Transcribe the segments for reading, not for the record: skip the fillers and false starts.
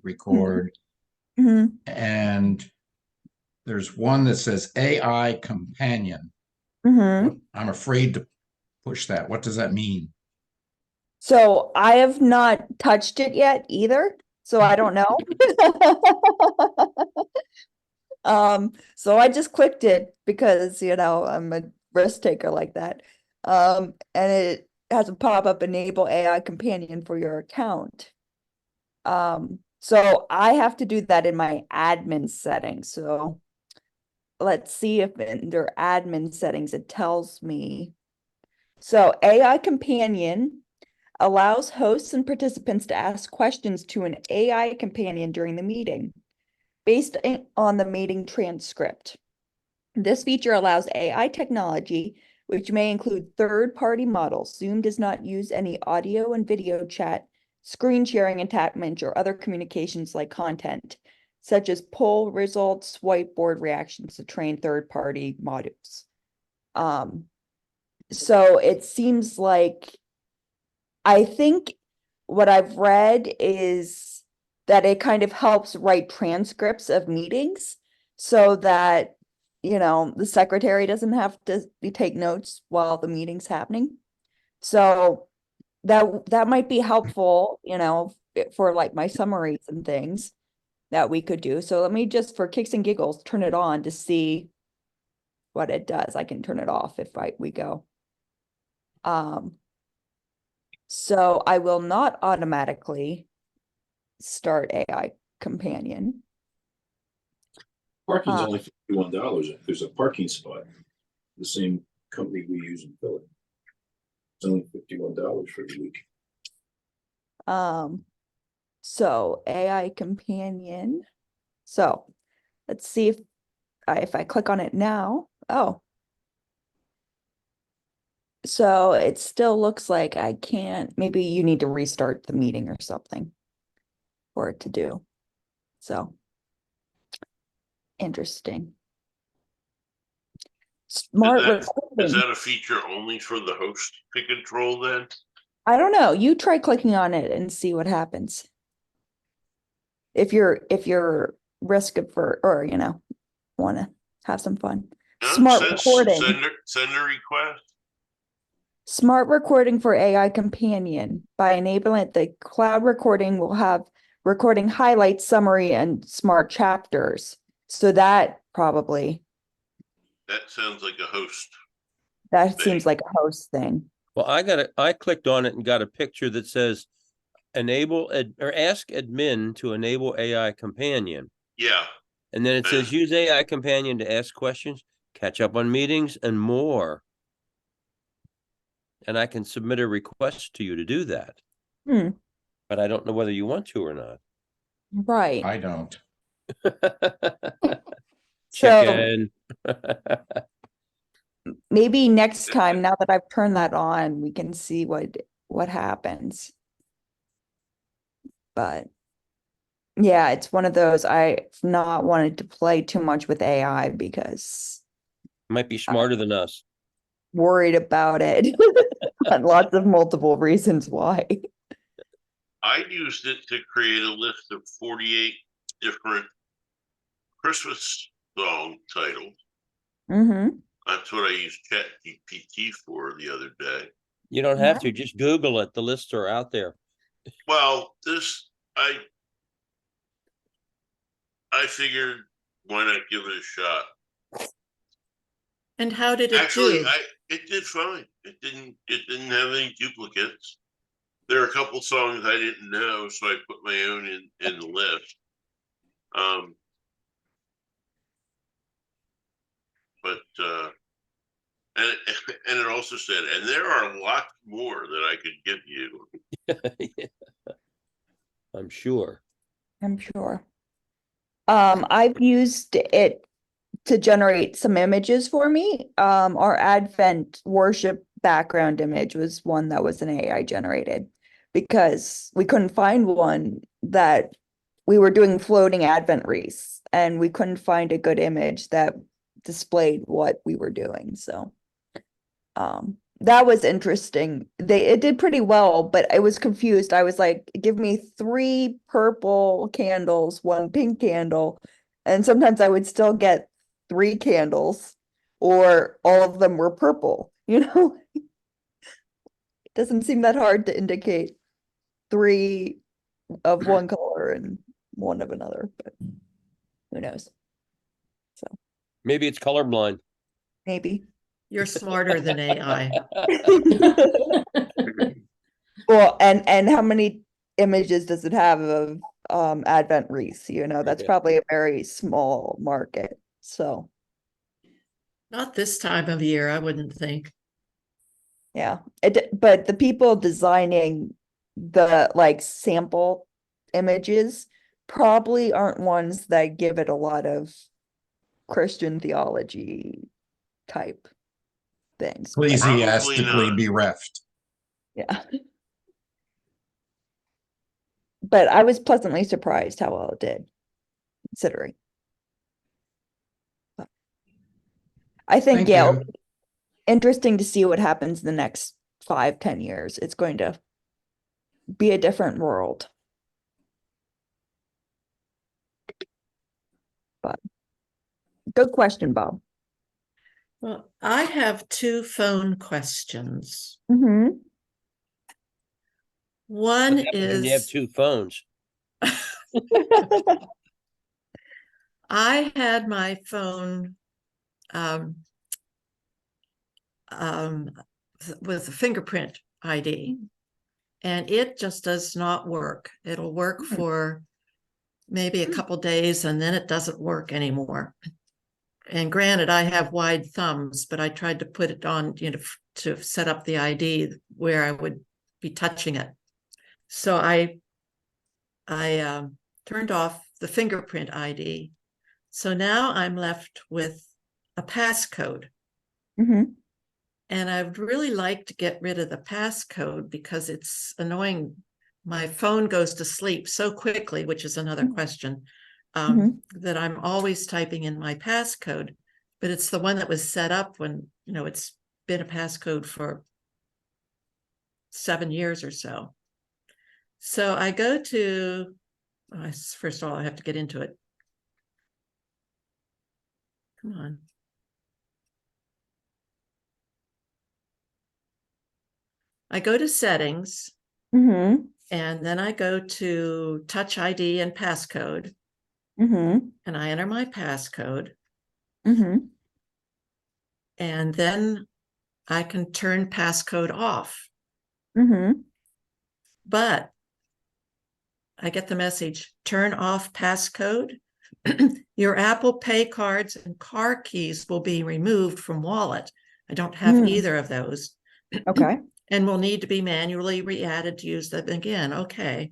record. Mm-hmm. And there's one that says AI companion. Mm-hmm. I'm afraid to push that. What does that mean? So I have not touched it yet either, so I don't know. So I just clicked it because, I'm a risk taker like that. And it has a pop-up enable AI companion for your account. So I have to do that in my admin settings. So let's see if in their admin settings it tells me. So AI companion allows hosts and participants to ask questions to an AI companion during the meeting based on the meeting transcript. This feature allows AI technology, which may include third-party models. Zoom does not use any audio and video chat, screen sharing attachments, or other communications like content, such as poll results, whiteboard reactions to train third-party models. So it seems like I think what I've read is that it kind of helps write transcripts of meetings so that, the secretary doesn't have to take notes while the meeting's happening. So that might be helpful, for like my summaries and things that we could do. So let me just, for kicks and giggles, turn it on to see what it does. I can turn it off if we go. So I will not automatically start AI companion. Parking's only $51 if there's a parking spot. The same company we use in Philly. It's only $51 for the week. So AI companion. So let's see if I click on it now. Oh. So it still looks like I can't, maybe you need to restart the meeting or something for it to do. So interesting. Smart recording. Is that a feature only for the host to control then? I don't know. You try clicking on it and see what happens. If you're risk averse or want to have some fun. No, Smart recording. Send a request. Smart recording for AI companion. By enabling it, the cloud recording will have recording highlights, summary, and smart chapters. So that probably. That sounds like a host. That seems like a host thing. Well, I clicked on it and got a picture that says enable or ask admin to enable AI companion. Yeah. And then it says use AI companion to ask questions, catch up on meetings, and more. And I can submit a request to you to do that. But I don't know whether you want to or not. Right. I don't. Chicken. Maybe next time, now that I've turned that on, we can see what happens. But yeah, it's one of those I've not wanted to play too much with AI because might be smarter than us. Worried about it. And lots of multiple reasons why. I used it to create a list of 48 different Christmas song titles. That's what I used ChatGPT for the other day. You don't have to, just Google it. The lists are out there. Well, I figured why not give it a shot. And how did it Actually, do? it did fine. It didn't have any duplicates. There are a couple songs I didn't know, so I put my own in the list. And it also said, and there are lots more that I could give you. Yeah. I'm sure. I've used it to generate some images for me. Our Advent worship background image was one that was an AI generated because we couldn't find one that we were doing floating Advent wreaths and we couldn't find a good image that displayed what we were doing. So that was interesting. It did pretty well, but I was confused. I was like, give me 3 purple candles, 1 pink candle, and sometimes I would still get 3 candles, or all of them were purple, you know? It doesn't seem that hard to indicate 3 of one color and 1 of another, but who knows? So Maybe it's colorblind. maybe. You're smarter than AI. Well, and how many images does it have of Advent wreaths? You know, that's Yeah. probably a very small market. So Not this time of year, I wouldn't think. yeah, but the people designing the like sample images probably aren't ones that give it a lot of Christian theology type things. But Ecclesiastically not. bereft. yeah. But I was pleasantly surprised how well it did, considering. But I think, Thank yeah, you. it'll be interesting to see what happens in the next 5-10 years. It's going to be a different world. But good question, Bob. Well, I have 2 phone questions. Mm-hmm. One What happens when you have is 2 phones? I had my phone um, with a fingerprint ID, and it just does not work. It'll work for maybe a couple days, and then it doesn't work anymore. And granted, I have wide thumbs, but I tried to put it on, to set up the ID where I would be touching it. So I turned off the fingerprint ID. So now I'm left with a passcode. Mm-hmm. And I would really like to get rid of the passcode because it's annoying. My phone goes to sleep so quickly, which is another question, that I'm always typing in my passcode, but it's the one that was set up when, it's been a passcode for 7 years or so. So I go to, first of all, I have to get into it. Come on. I go to settings, Mm-hmm. and then I go to Touch ID and passcode, Mm-hmm. and I enter my passcode, Mm-hmm. and then I can turn passcode off. Mm-hmm. But I get the message, turn off passcode. Your Apple Pay cards and car keys will be removed from wallet. I don't have either of those. Okay. And will need to be manually re-added to use them again. Okay.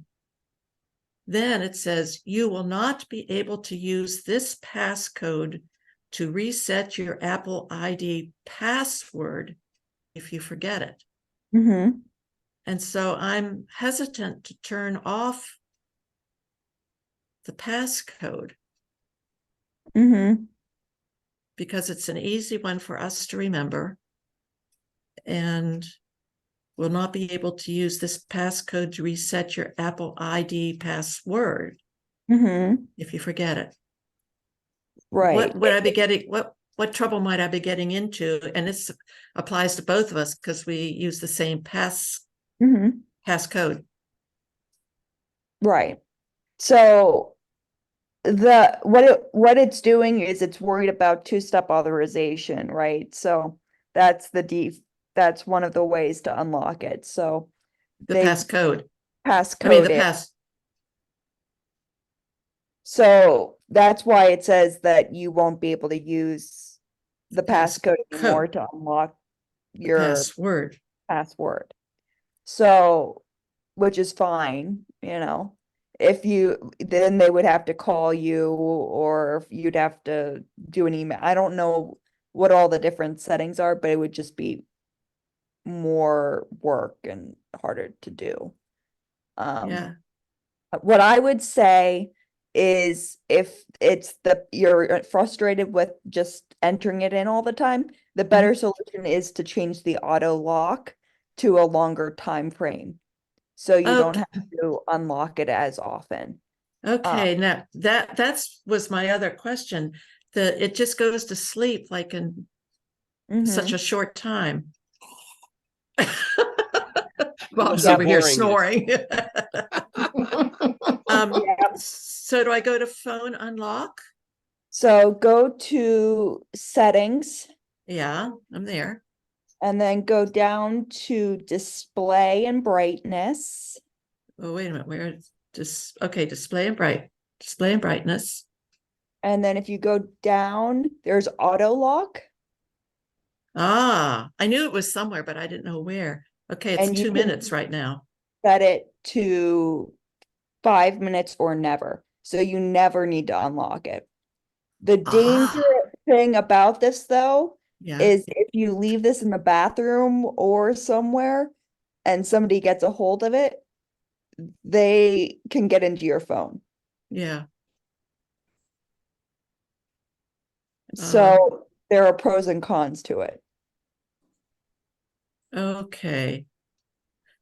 Then it says, you will not be able to use this passcode to reset your Apple ID password if you forget it. Mm-hmm. And so I'm hesitant to turn off the passcode Mm-hmm. because it's an easy one for us to remember, and will not be able to use this passcode to reset your Apple ID password Mm-hmm. if you forget it. Right. What would I be getting? What trouble might I be getting into? And this applies to both of us because we use the same Mm-hmm. passcode. Right. So what it's doing is it's worried about 2-step authorization, right? So that's that's one of the ways to unlock it. So The they passcode. passcode The it. pass. So that's why it says that you won't be able to use the passcode anymore to unlock your password. password. So, which is fine, if then they would have to call you, or you'd have to do an email. I don't know what all the different settings are, but it would just be more work and harder to do. Yeah. What I would say is if you're frustrated with just entering it in all the time, the better solution is to change the auto lock to a longer time frame. So you don't Okay. have to unlock it as often. Okay, now that's was my other question. It just goes to sleep like in such Mhm. a short time. Bob's Yeah. over here Boring. snoring. Yep. So do I go to phone unlock? So go to settings Yeah, I'm there. and then go down to display and brightness. Oh, wait a minute. Where is this? Okay, display and brightness. And then if you go down, there's auto lock. Ah, I knew it was somewhere, but I didn't know where. Okay, it's And you 2 can minutes right now. set it to 5 minutes or never. So you never need to unlock it. The danger thing about this though Yeah, is if you leave this in the bathroom or somewhere and somebody gets a hold of it, they can get into your phone. yeah. So there are pros and cons to it. Okay.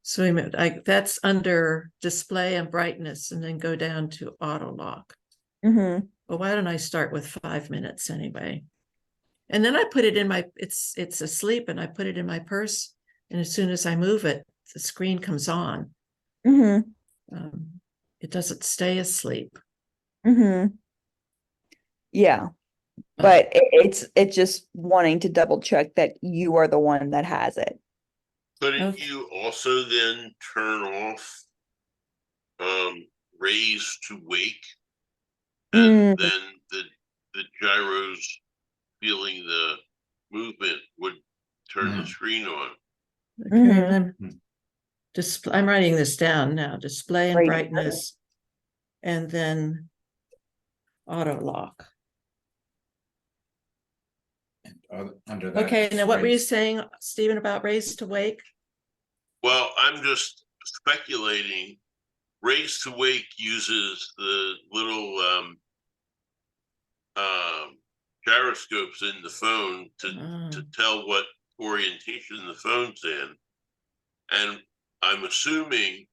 So wait a minute, that's under display and brightness and then go down to auto lock. Mm-hmm. Well, why don't I start with 5 minutes anyway? And then I put it in it's asleep and I put it in my purse. And as soon as I move it, the screen comes on. Mm-hmm. It doesn't stay asleep. Mm-hmm. Yeah. But it's just wanting to double check that you are the one that has it. Couldn't Okay. you also then turn off raise to wake, and then the gyros feeling the movement would turn the screen on? Okay, I'm writing this down now. Display and Right. brightness, and then auto lock. Under that. Okay, now what were you raise- saying, Stephen, about raise to wake? Well, I'm just speculating. Raise to wake uses the little gyroscopes in the phone to tell what orientation the phone's in, and I'm assuming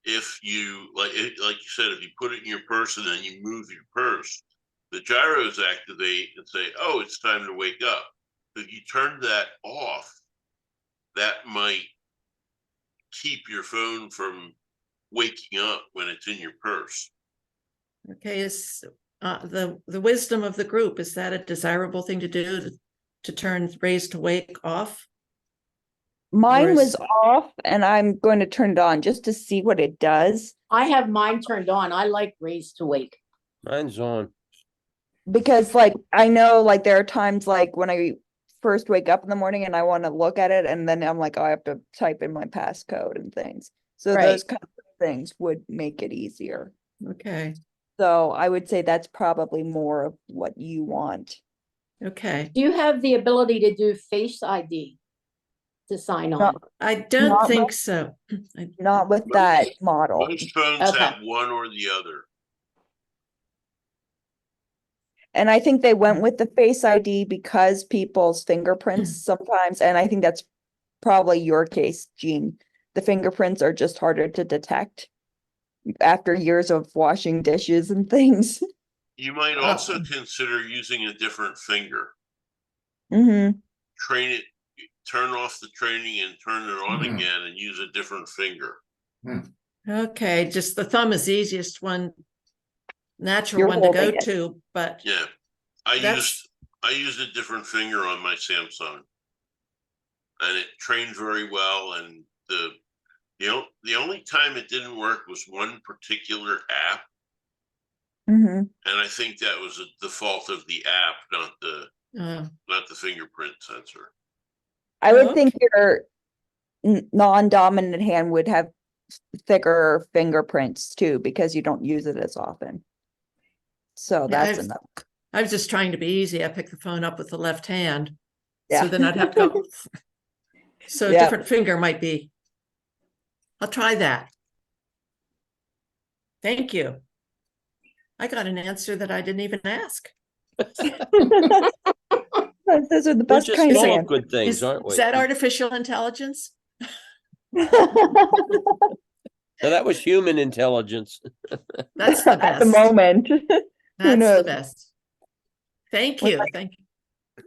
if you like you said, if you put it in your purse and then you move your purse, the gyros activate and say, "Oh, it's time to wake up." If you turn that off, that might keep your phone from waking up when it's in your purse. Okay, is the wisdom of the group, is that a desirable thing to do to turn raise to wake off? Mine was is- off and I'm going to turn it on just to see what it does. I have mine turned on. I like raise to wake. Mine's on. Because like I know like there are times like when I first wake up in the morning and I want to look at it and then I'm like, oh, I have to type in my passcode and things. So Right. those kind of things would make it easier. Okay, So I would say that's probably more of what you want. okay. Do you have the ability to do Face ID to sign on? I don't Not think so. Not with that model. Most phones Okay. have one or the other. And I think they went with the Face ID because people's fingerprints sometimes, and I think that's probably your case, Jean. The fingerprints are just harder to detect after years of washing dishes and things. You might also consider using a different finger. Mm-hmm. Train it, turn off the training and turn it on again and use a different finger. Okay, just the thumb is the easiest one, natural You're one to go holding it. to, but Yeah. I That's- used a different finger on my Samsung. And it trained very well, and the only time it didn't work was one particular app, Mm-hmm. and I think that was a default of the app, not the fingerprint sensor. I would Okay. think your non-dominant hand would have thicker fingerprints too, because you don't use it as often. So Yeah, that's enough. I was just trying to be easy. I picked the phone up with the left hand. Yeah. So then I'd have to go. So a Yeah. different finger might be. I'll try that. Thank you. I got an answer that I didn't even ask. Those are the We're best just kind of full of answers. good things, aren't we? Is that artificial intelligence? Now, that was human intelligence. That's the At the best. moment. Who That's the knows? best. Thank When you. I- Thank you.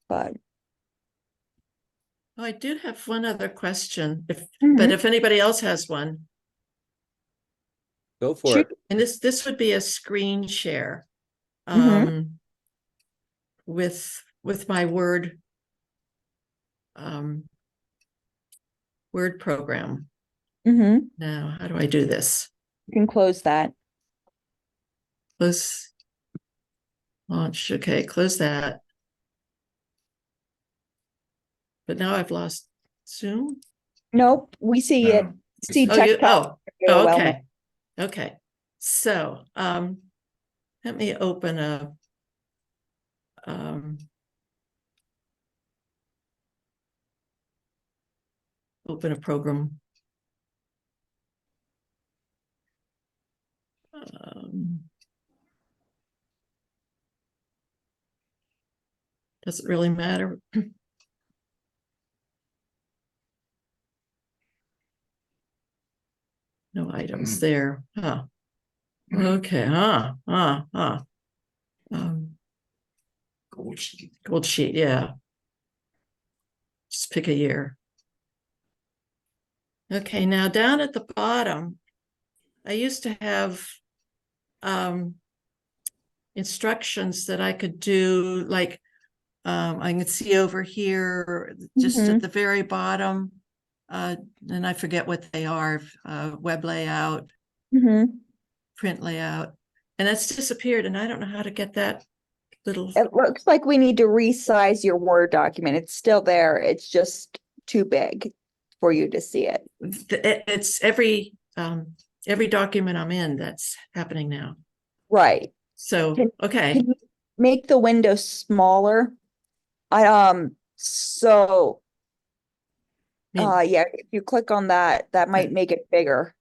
But Oh, I do have one other question, but Mhm. if anybody else has one, Go for Shoot. it. and this would be a screen share. Mhm. With my Word Word program. Mhm. Now, how do I do this? You can close that. Close launch. Okay, close that. But now I've lost Zoom. Nope, we see it. No, we See see- Oh, you, tactile. oh, Well, okay. Okay. So, let me open a program. Does it really matter? No items there. Huh. Okay. Gold sheet. Yeah. Just pick a year. Okay. Now down at the bottom, I used to have instructions that I could do, like I can see over here, just at the very bottom, and I forget what they are, web layout, Mhm. print layout, and that's disappeared, and I don't know how to get that little. It looks like we need to resize your Word document. It's still there. It's just too big for you to see it. It's every document I'm in that's happening now. Right. So, Can- okay. Can you make the window smaller? So I mean, yeah, if you click on that, that might make it bigger.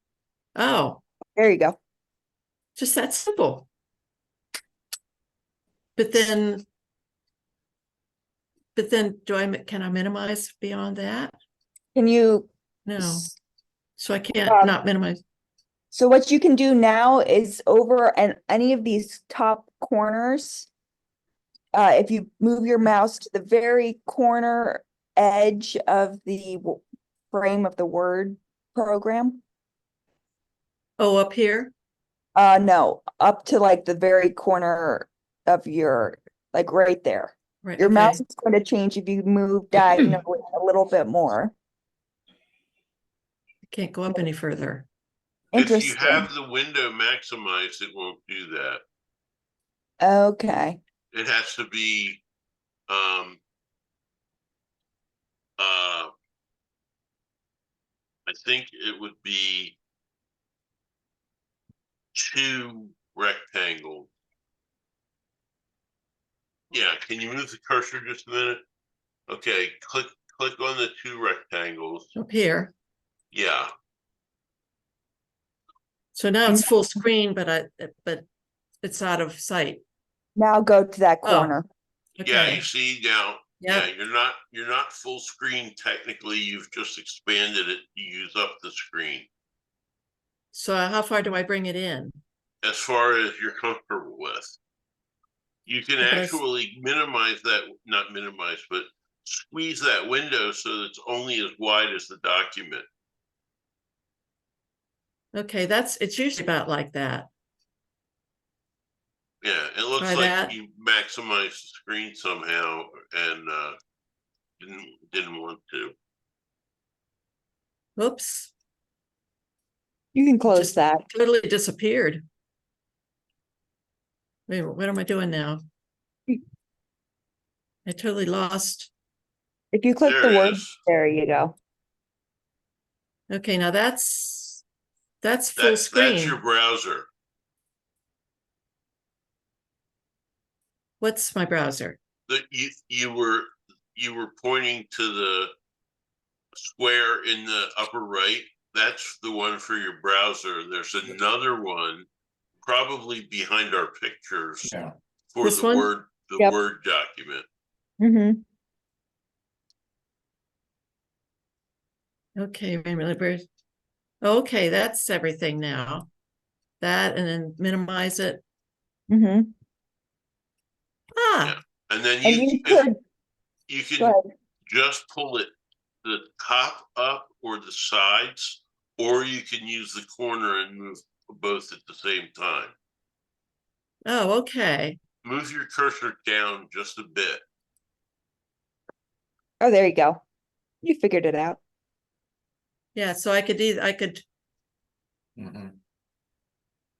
oh, There you go. just that simple. But then can I minimize beyond that? Can you No. So I can't Um, not minimize. So what you can do now is over and any of these top corners, if you move your mouse to the very corner edge of the frame of the Word program, Oh, up here? no, up to like the very corner of your, like right there. Right. Your Okay. mouse is going to change if you move diagonally a little bit more. Can't go up any further. If you Interesting. have the window maximized, it won't do that. Okay. It has to be, I think it would be 2 rectangles. Yeah, can you move the cursor just a minute? Okay, click on the 2 rectangles. Up here. Yeah, So now it's full screen, but it's out of sight. Now go to that Oh. corner. yeah, Okay. you see now, Yeah. yeah, you're not full screen technically, you've just expanded it to use up the screen. So how far do I bring it in? As far as you're comfortable with. You can But actually minimize that, not minimize, but squeeze that window so that it's only as wide as the document. Okay, it's usually about like that. Yeah, it looks Try like that. you maximized the screen somehow and didn't want to. Whoops. You can close Just that. totally disappeared. Wait, what am I doing now? I totally lost. If you click There the it word, is. there you go. Okay, now that's full screen. That's your browser. What's my browser? You were pointing to the square in the upper right. That's the one for your browser. There's another one probably behind our pictures Yeah. for This the one? Word Yep. Word document. Mm-hmm. Okay, wait a minute, okay, that's everything now. That, and then minimize it. Mm-hmm. Ah, And then And you, you if could, you go can ahead. just pull it the top up or the sides, or you can use the corner and move both at the same time. oh, okay. Move your cursor down just a bit. Oh, there you go. You figured it out. Yeah, so I could either, Mhm.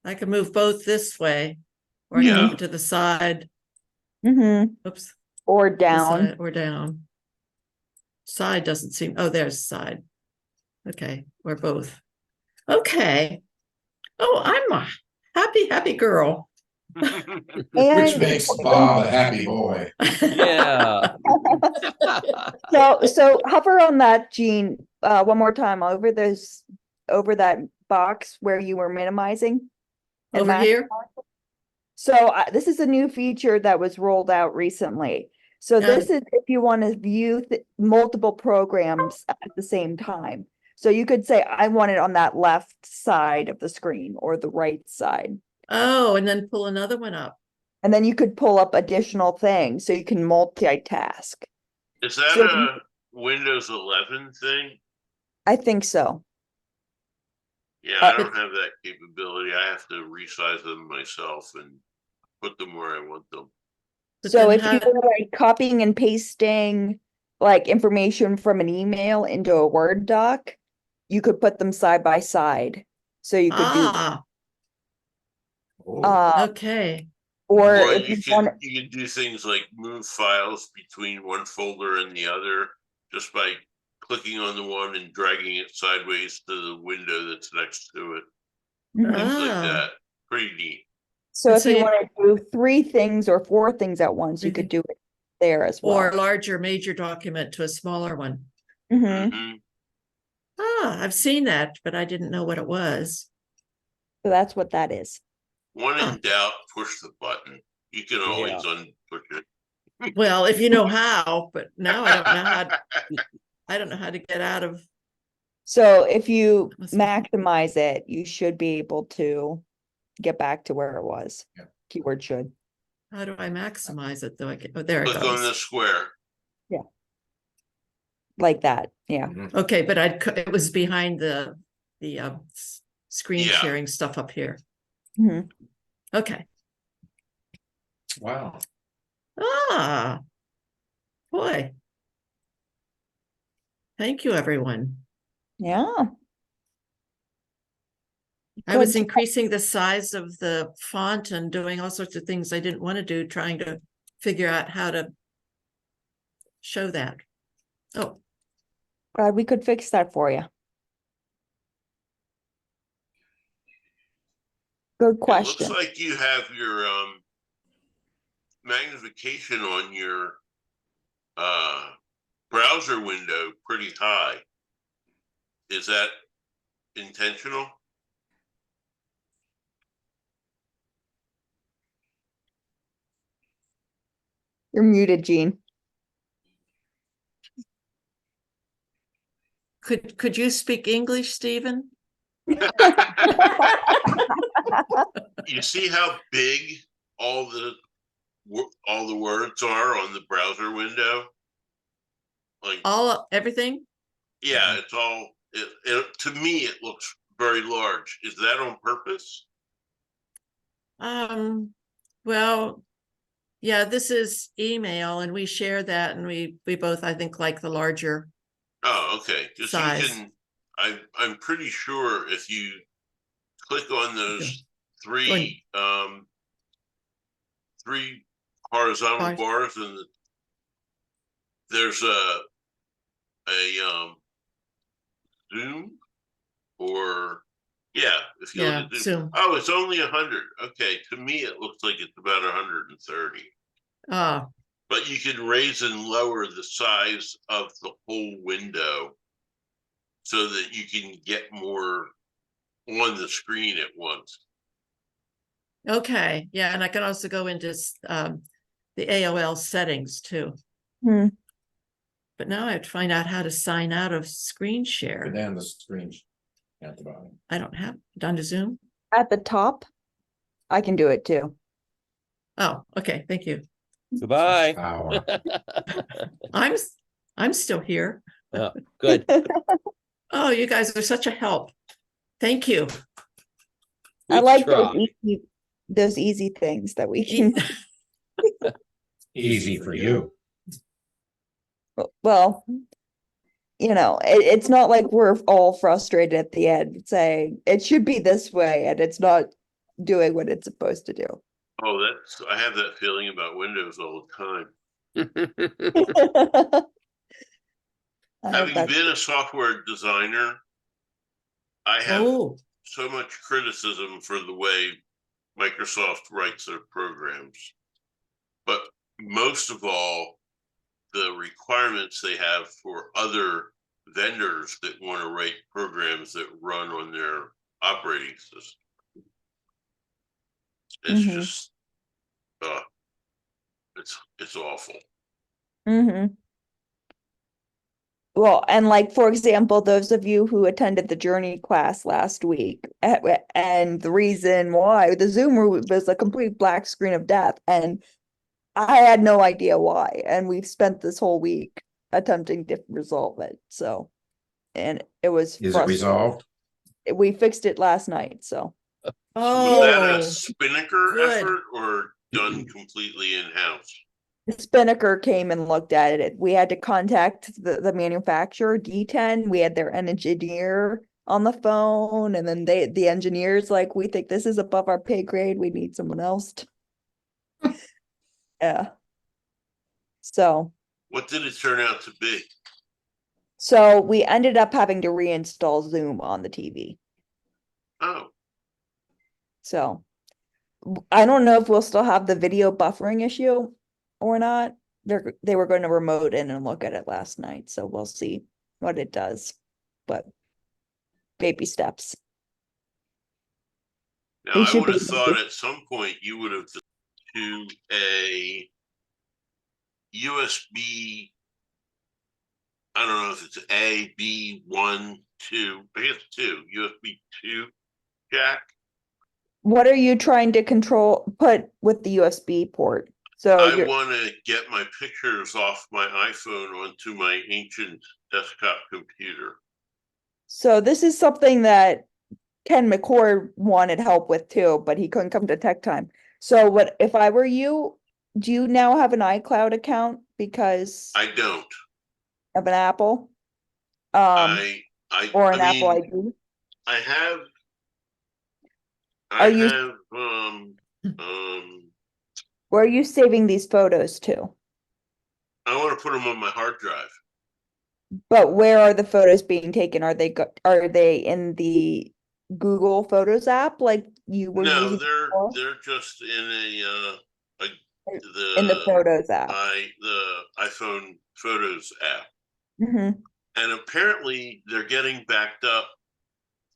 I could move both this way, or I Mhm. can move it to the side. Mm-hmm. Oops, Or this down. side or down. Side doesn't seem, oh, there's side. Okay, or both. Okay. Oh, I'm a happy girl. Which And makes Bob a happy boy. Yeah. so hover on that, Gene, one more time over that box where you were minimizing. and Over here? So this is a new feature that was rolled out recently. So this is if you want to view multiple programs at the same time. So you could say, I want it on that left side of the screen or the right side. Oh, and then pull another one up. And then you could pull up additional things so you can multitask. Is that So a Windows 11 thing? I think so. Yeah, I Uh, don't have that capability. I have to resize them myself and put them where I want them. But So then if you how- were like copying and pasting like information from an email into a Word doc, you could put them side by side. So you could do Oh, okay. or Or if you you want can do things like move files between one folder and the other just by clicking on the one and dragging it sideways to the window that's next to it. Mhm. Things like Ah, that. Pretty neat. So And if so you you- want to do 3 things or 4 things at once, you could Three do it there as or a well. larger major document to a smaller one. Mhm. Mhm. Ah, I've seen that, but I didn't know what it was. So that's what that is. When Huh. in doubt, push the button. You can always Yeah. unpush it. Well, if you know how, but now I don't know how. I don't know how to get out of. So if you Must be- maximize it, you should be able to get back to where it was. Yeah. Keyword should. How do I maximize it though? Oh, there it Click on the goes. square. Like that. Yeah. mhm. Okay, but it was behind the screen Yeah. sharing stuff up here. Mhm. Okay. Wow. Ah, boy. Thank you, everyone. Yeah. I was Good. increasing the size of the font and doing all sorts of things I didn't want to do, trying to figure out how to show that. Oh, Glad we could fix that for you. Good It looks question. like you have your magnification on your browser window pretty high. Is that intentional? You're muted, Gene. could you speak English, Stephen? You see how big all the words are on the browser window? Like, Everything? yeah, it's all. To me, it looks very large. Is that on purpose? Well, yeah, this is email and we share that and we both, I think, like the larger. Oh, okay. Because you Size. can. I'm pretty sure if you click on those three horizontal Bars. bars and there's a zoom or yeah, if you Yeah, look at zoom. oh, it's only 100. Okay, to me it looks like it's about 130. Ah, But you can raise and lower the size of the whole window so that you can get more on the screen at once. okay. Yeah, and I can also go into the AOL settings too. Hmm. But now I have to find out how to sign out of screen Go share. down the screen at the bottom. I don't have, down to Zoom? At the top, I can do it too. Oh, okay, thank you. Goodbye. Power. I'm still here. Oh, good. Oh, you guys are such a help. Thank you. I Good like try. those easy things that we can, Easy for you. well, it's not like we're all frustrated at the end saying it should be this way and it's not doing what it's supposed to do. Oh, I have that feeling about Windows all the time. Having been a software designer, I have Oh, so much criticism for the way Microsoft writes their programs. But most of all, the requirements they have for other vendors that want to write programs that run on their operating system. It's Mhm. just, it's awful. Well, and like, for example, those of you who attended the Journey class last week, and the reason why the Zoom room was a complete black screen of death, and I had no idea why. And we've spent this whole week attempting to resolve it. So, and it was Is it resolved? We fixed it last night. So, Was that a oh, Spinnaker good. effort or done completely in-house? Spinnaker came and looked at it. We had to contact the manufacturer, D10. We had their engineer on the phone, and then the engineers like, we think this is above our pay grade. We need someone else. Yeah. So What did it turn out to be? so we ended up having to reinstall Zoom on the TV. Oh, So I don't know if we'll still have the video buffering issue or not. They were going to remote in and look at it last night, so we'll see what it does. But baby steps. now They I should would have be- thought at some point you would have to a USB. I don't know if it's A, B, 1, 2. I guess 2 USB 2 jack. What are you trying to put with the USB port? So I want to get my pictures off my iPhone onto my ancient desktop computer. so this is something that Ken McCord wanted help with too, but he couldn't come to Tech Time. So what if I were you, do you now have an iCloud account because I don't. of an Apple? I Or an I Apple mean, ID? I have. Are you- Where are you saving these photos to? I want to put them on my hard drive. But where are the photos being taken? Are they in the Google Photos app like you were No, using before? they're just in In the Photos app? the iPhone Photos app. Mm-hmm. And apparently they're getting backed up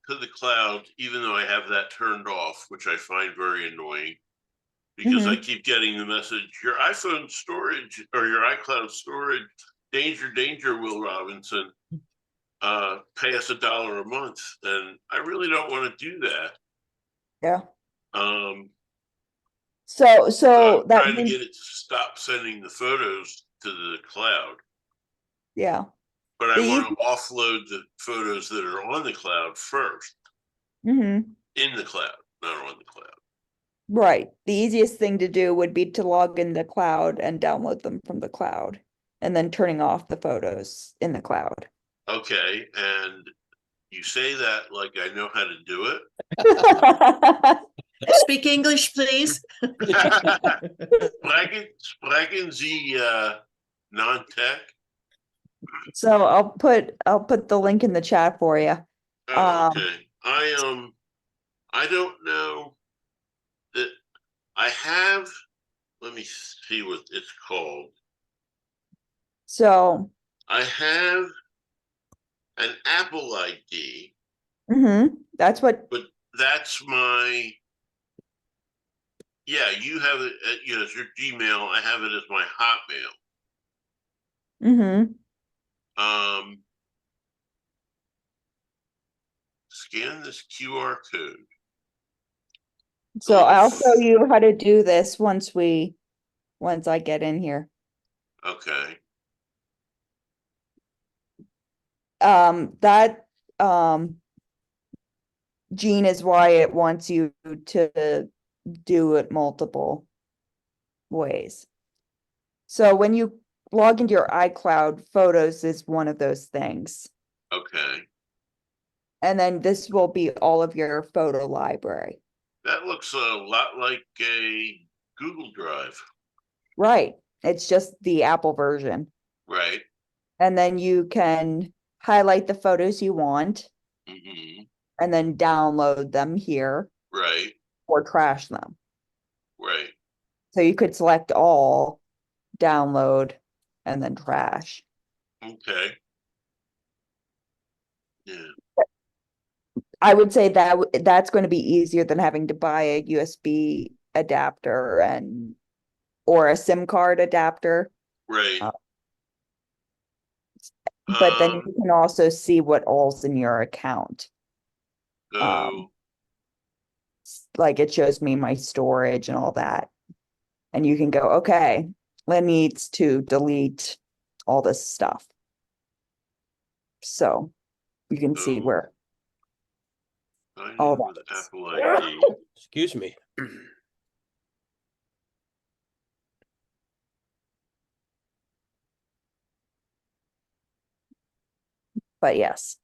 to the cloud, even though I have that turned off, which I find very annoying because I keep getting the message, your iPhone storage or your iCloud storage, danger, Will Robinson, pay us $1 a month. And I really don't want to do that. Yeah. So So I'm that trying to means, get it to stop sending the photos to the cloud. yeah. But I want to offload the photos that are on the cloud first. Mm-hmm. In the cloud, not on the cloud. Right. The easiest thing to do would be to log in the cloud and download them from the cloud, and then turning off the photos in the cloud. Okay, and you say that like I know how to do it. speak English, please. Sprechen Sie non-tech? So I'll put the link in the chat for you. Oh, okay. I don't know that I have. Let me see what it's called. So I have an Apple ID. That's what. But that's my. Yeah, you have it as your Gmail. I have it as my Hotmail. Mm-hmm. Scan this QR code. So Oh. I'll show you how to do this once I get in here. Okay. That Gene is why it wants you to do it multiple ways. So when you log into your iCloud, photos is one of those things. Okay. And then this will be all of your photo library. That looks a lot like a Google Drive. Right. It's just the Apple version. Right. And then you can highlight the photos you want Mm-hmm. and then download them here Right. or trash them. Right. So you could select all, download, and then trash. Okay. Yeah. I would say that that's going to be easier than having to buy a USB adapter or a SIM card adapter. Right. But then you can also see what all's in your account. So Like it shows me my storage and all that. And you can go, okay, Lynn needs to delete all this stuff. So you can see where sign all in with that is. Apple ID. Excuse me. But yes.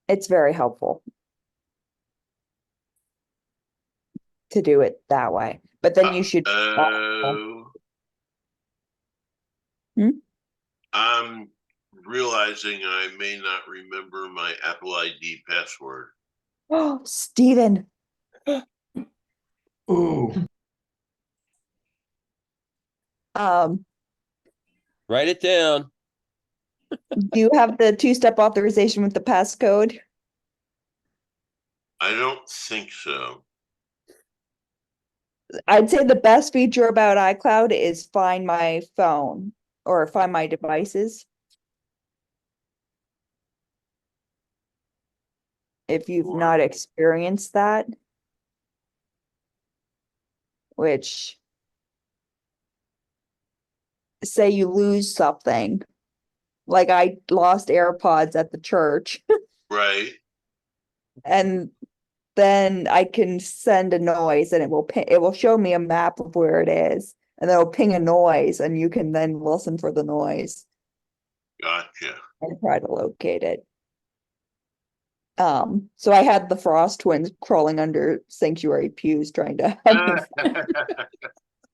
It's very helpful to do it that way. But then you should Hmm? I'm realizing I may not remember my Apple ID password. Oh, Stephen. Ooh, Write it down. Do you have the two-step authorization with the passcode? I don't think so. I'd say the best feature about iCloud is find my phone or find my devices. If you've not experienced that, which say you lose something, like I lost AirPods at the church, Right. and then I can send a noise and it will show me a map of where it is, and then it'll ping a noise and you can then listen for the noise Gotcha. and try to locate it. So I had the Frost twins crawling under sanctuary pews trying to help me find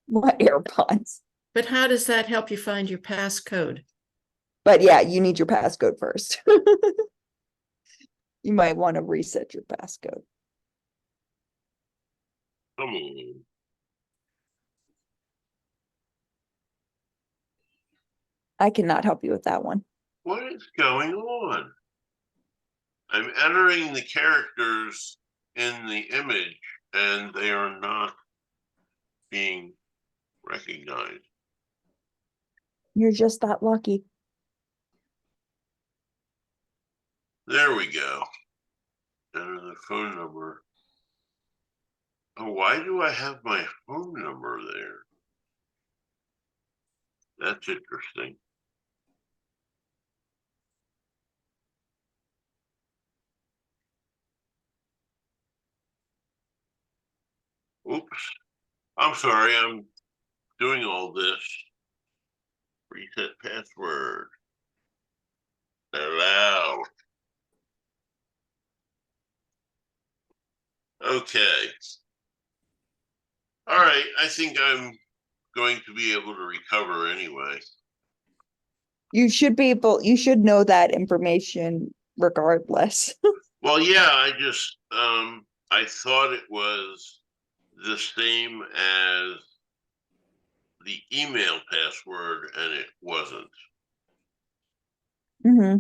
my AirPods. But how does that help you find your passcode? But yeah, you need your passcode first. You might want to reset your passcode. Come on. I cannot help you with that one. What is going on? I'm entering the characters in the image and they are not being recognized. You're just that lucky. There we go. Enter the phone number. Oh, why do I have my phone number there? That's interesting. Oops. I'm sorry, I'm doing all this. Reset password. Allow. Okay. All right, I think I'm going to be able to recover anyway. You should know that information regardless. Well, yeah, I thought it was the same as the email password and it wasn't. Mm-hmm.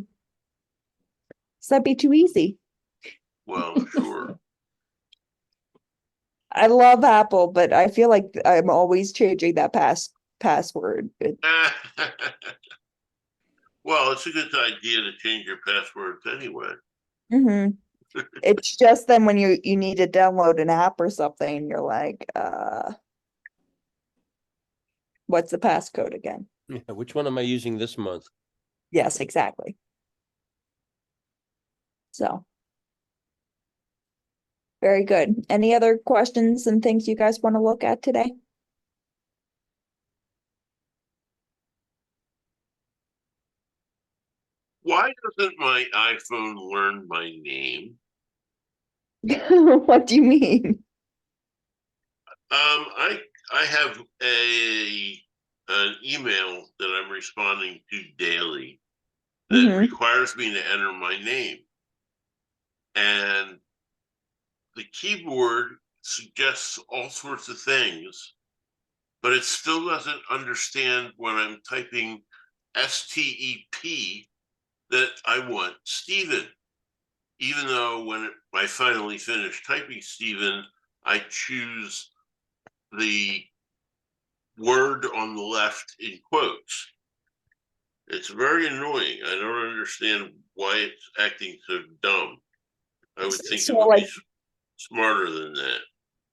So that'd be too easy. Well, sure. I love Apple, but I feel like I'm always changing that password. Well, it's a good idea to change your passwords anyway. Mhm. It's just then when you need to download an app or something, you're like, what's the passcode again? Yeah, which one am I using this month? Yes, exactly. So. Very good. Any other questions and things you guys want to look at today? Why doesn't my iPhone learn my name? What do you mean? I have an email that I'm responding to daily that Mhm. requires me to enter my name. And the keyboard suggests all sorts of things, but it still doesn't understand when I'm typing STEP that I want Stephen. Even though when I finally finish typing Stephen, I choose the word on the left in quotes. It's very annoying. I don't understand why it's acting so dumb. I would think it So would like be smarter than that.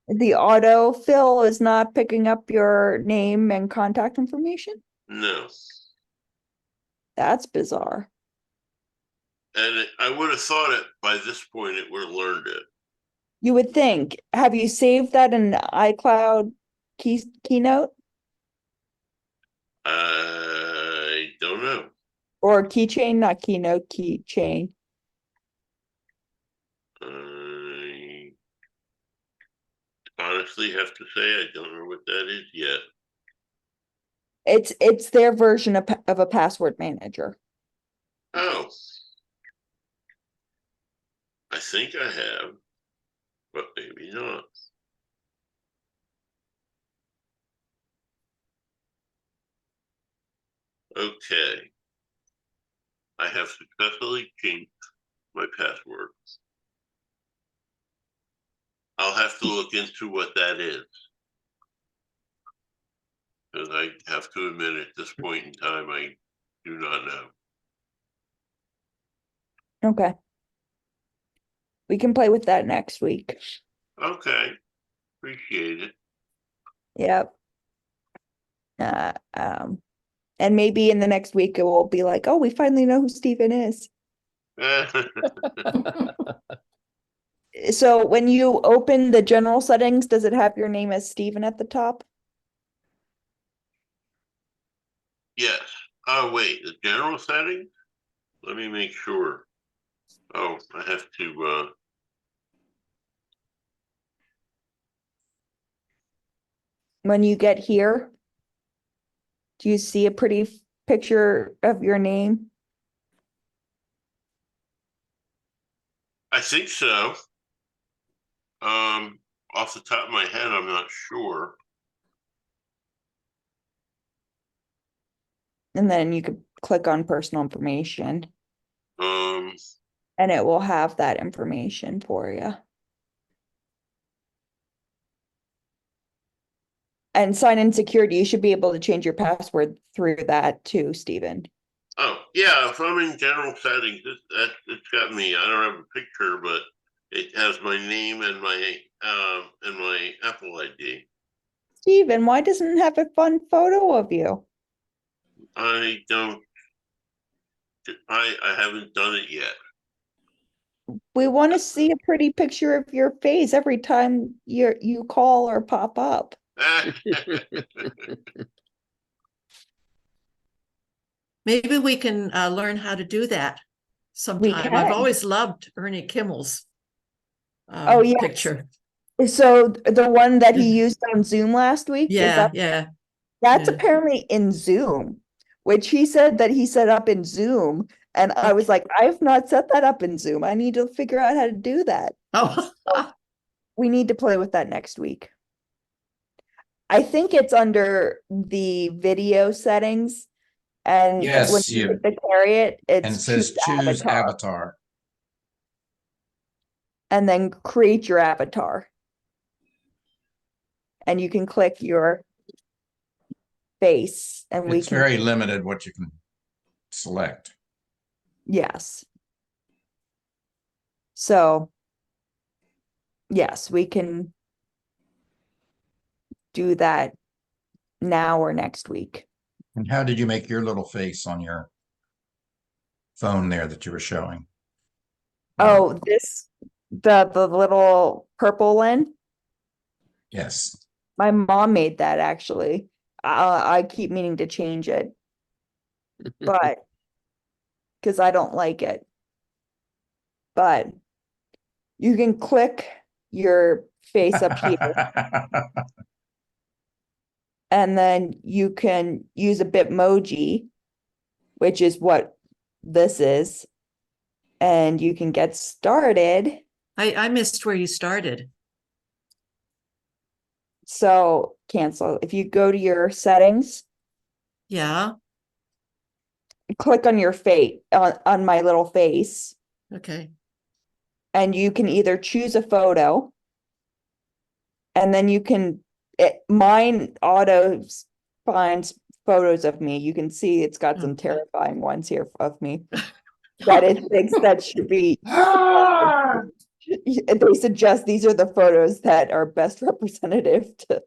the autofill is not picking up your name and contact information? No. That's bizarre. And I would have thought it by this point it would have learned it. You would think. Have you saved that in iCloud keynote I don't know. or keychain? Not keynote, keychain. I honestly have to say I don't know what that is yet. It's their version of a password manager. Oh, I think I have, but maybe not. Okay. I have successfully changed my password. I'll have to look into what that is. Because I have to admit at this point in time, I do not know. Okay. We can play with that next week. Okay. Appreciate it. Yep. And maybe in the next week it will be like, oh, we finally know who Stephen is. So when you open the general settings, does it have your name as Stephen at the top? Yes. Oh, wait, the general setting? Let me make sure. Oh, I have to, When you get here, do you see a pretty picture of your name? I think so. Off the top of my head, I'm not sure. And then you could click on personal information Um, and it will have that information for you. And sign in security, you should be able to change your password through that too, Stephen. oh, yeah, if I'm in general settings, it's got me. I don't have a picture, but it has my name and my Apple ID. Stephen, why doesn't it have a fun photo of you? I don't. I haven't done it yet. We want to see a pretty picture of your face every time you call or pop up. Maybe we can learn how to do that sometime. I've can. always loved Ernie Kimmel's Oh, yes. picture. So the one that he used on Zoom last week, is Yeah, yeah. that's yeah. apparently in Zoom, which he said that he set up in Zoom. And I was like, I've not set that up in Zoom. I need to figure out how to do that. Oh, We need to play with that next week. I think it's under the video settings. And when Yes, you you, hit the chariot, and it it's says choose avatar. and then create your avatar. and you can click your face and we It's can, very limited what you can select. yes. So, yes, we can do that now or next week. And how did you make your little face on your phone there that you were showing? Oh, the little purple one. Yes. My mom made that actually. I keep meaning to change it, but because I don't like it. But you can click your face up here, and then you can use a Bitmoji, which is what this is, and you can get started. I missed where you started. So cancel. If you go to your settings, Yeah, click on your face on my little face, okay. and you can either choose a photo, and then you can mine auto finds photos of me. You can see it's got some Okay. terrifying ones here of me that it thinks that should be. They suggest these are the photos that are best representative to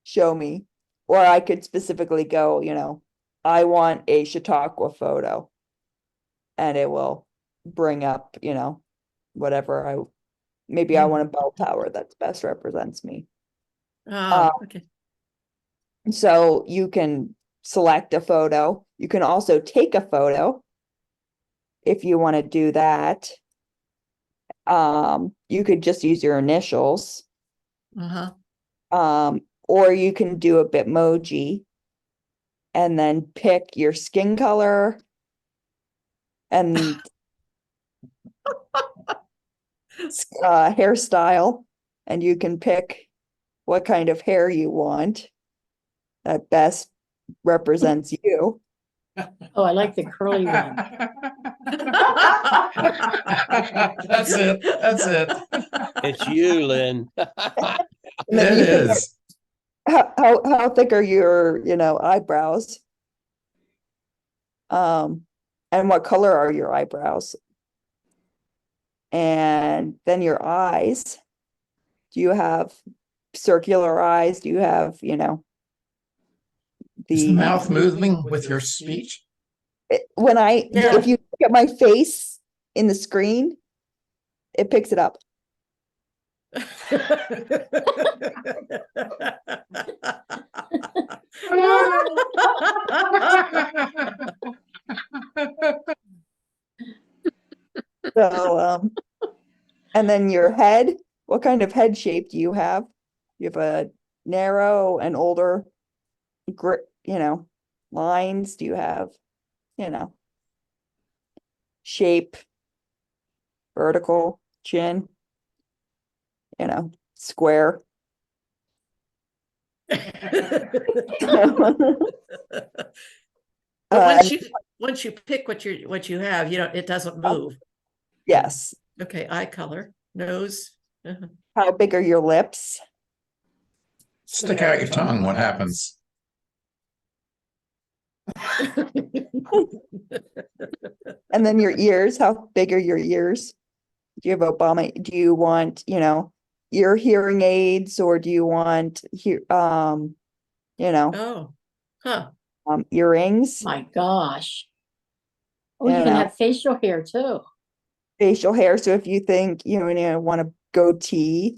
show me. Or I could specifically go, I want a Chautauqua photo. And it will bring up, whatever maybe I want a bell tower that best represents me. Oh, okay. So you can select a photo. You can also take a photo if you want to do that. You could just use your initials. Uh-huh. Or you can do a Bitmoji and then pick your skin color and hairstyle, and you can pick what kind of hair you want that best represents you. Oh, I like the curly one. That's it. That's it. It's you, Lynn. And then It you pick is. how thick are your, eyebrows? And what color are your eyebrows? And then your eyes. Do you have circular eyes? Do you have, Is the mouth moving with your speech? when Yeah. if you look at my face in the screen, it picks it up. So, and then your head, what kind of head shape do you have? You have a narrow and older, lines? Do you have, shape, vertical, chin, square? But once you pick what you have, it doesn't move. Yes. Okay, eye color, nose. Uh-huh. How big are your lips? Stick out your tongue. What happens? And then your ears, how big are your ears? Do you have Obama? Do you want, ear hearing aids, or do you want Oh, huh. earrings, My gosh. Oh, You you can know. have facial hair too. facial hair? So if you think, want a goatee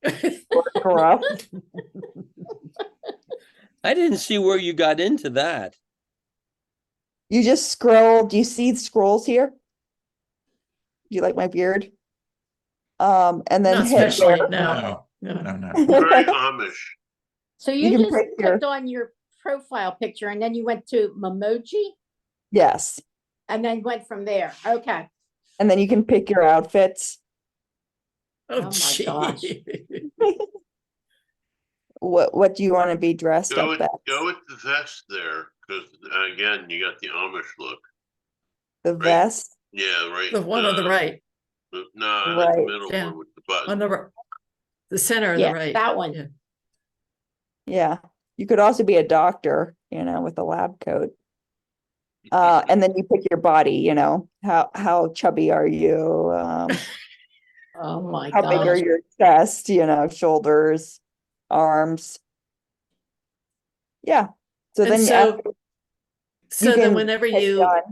or scruff, I didn't see where you got into that. you just scroll. Do you see the scrolls here? Do you like my beard? And then Not hit especially there. now. No. Very Amish. So You you can just pick clicked on your profile picture and then you went to Memoji Yes. and then went from there. Okay. And then you can pick your outfits. Oh, my gee. gosh. What do you want to be dressed Go up with, as? go with the vest there, because again, you got the Amish look. The vest? Yeah, right. The one on the right, No, I like the Right. middle Yeah. one with the button. on the center of the Yeah, right. that one. Yeah. Yeah, you could also be a doctor, with a lab coat. And then you pick your body, how chubby are you? Oh my How big are gosh. your chest, shoulders, arms? Yeah. So And then so, after you so then can whenever hit you, done.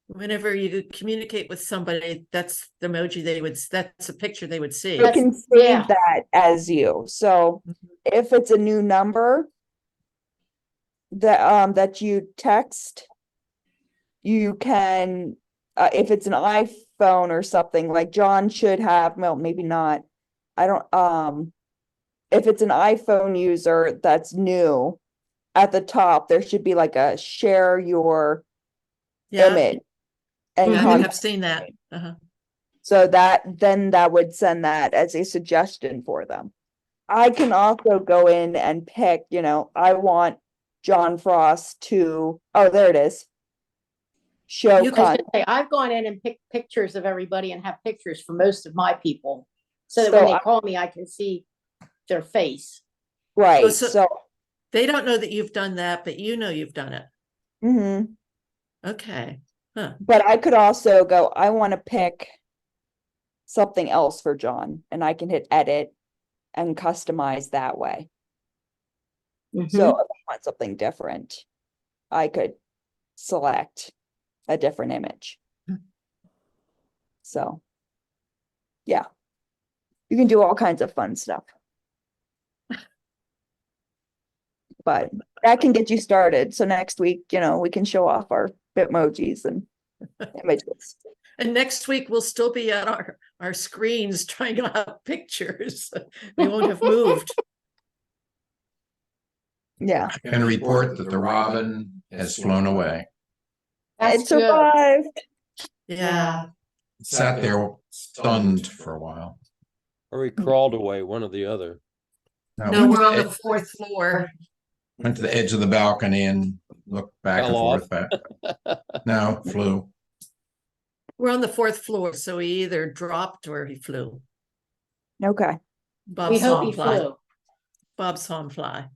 whenever you communicate with somebody, that's the emoji that's a picture they would see. You can yeah. save that as you. So if it's a new number that you text, you can, if it's an iPhone or something, like John should have, well, maybe not. I don't, if it's an iPhone user that's new, at the top, there should be like a share your Yeah, image and yeah, I think I've contact. seen that. Uh-huh. So that would send that as a suggestion for them. I can also go in and pick, I want John Frost to, oh, there it is. Show You I was content. gonna say, I've gone in and picked pictures of everybody and have pictures for most of my people. So that when So they I- call me, I can see their face. Right, so- so, They don't know that you've done that, but you know you've done it. mhm. Okay. Huh. But I could also go, I want to pick something else for John, and I can hit edit and customize that way. So Mhm. if I want something different, I could select a different image. So, yeah, you can do all kinds of fun stuff. But that can get you started. So next week, we can show off our Bitmojis and images. And next week we'll still be at our screens trying to have pictures. We won't have moved. Yeah, And report that the robin has flown away. That's it good. survived. Yeah. It sat there stunned for a while. Or he crawled away, one or the other. No, we're on the it fourth floor. went to the edge of the balcony and looked back and Fell forth off. back. No, flew. We're on the fourth floor, so he either dropped or he flew. Okay, Bob We saw hope him he fly. flew. Bob saw him fly.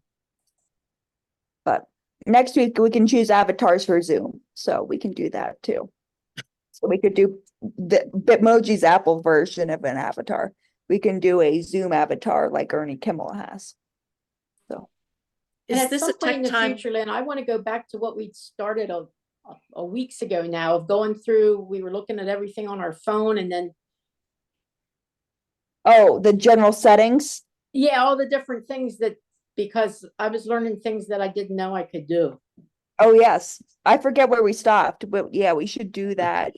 but next week we can choose avatars for Zoom. So we can do that too. So we could do the Bitmoji's Apple version of an avatar. We can do a Zoom avatar like Ernie Kimmel has. So And Is at this some a point in tech the time? future, Lynn, I want to go back to what we started a weeks ago now of going through, we were looking at everything on our phone and then, oh, the general settings. yeah, all the different things because I was learning things that I didn't know I could do. Oh, yes. I forget where we stopped, but yeah, we should do that.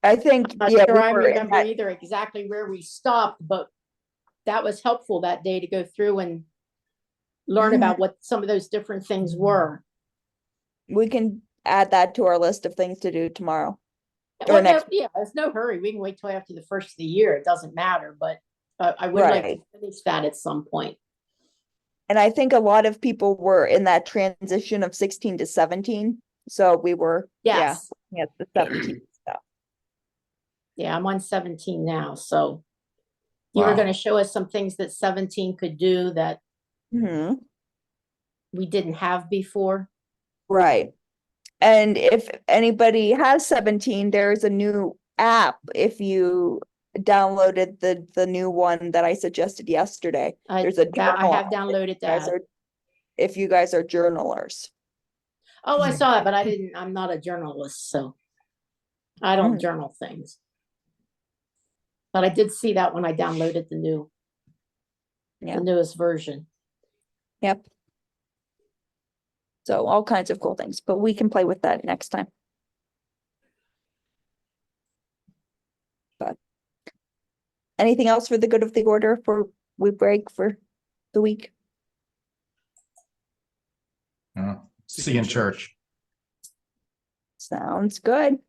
I think, Not yeah, sure we I were in remember that, either exactly where we stopped, but that was helpful that day to go through and learn Mhm. about what some of those different things were. we can add that to our list of things to do tomorrow. Or Well, next, yeah, there's no hurry. We can wait till after the first of the year. It doesn't matter, but I would like to Right. finish that at some point. and I think a lot of people were in that transition of 16 to 17. So we were, Yes. yeah, the 17 stuff. Yeah, I'm on 17 now, so you were Wow. going to show us some things that 17 could do that Hmm. we didn't have before. Right. And if anybody has 17, there's a new app. If you downloaded the new one that I suggested yesterday, there's a I journal have app downloaded guys that. are, if you guys are journalers. Oh, I saw it, but I'm not a journalist, so I don't Mhm. journal things. But I did see that when I downloaded Yeah. the newest version. Yep. So all kinds of cool things, but we can play with that next time. But anything else for the good of the order before we break for the week? See you in church. Sounds good.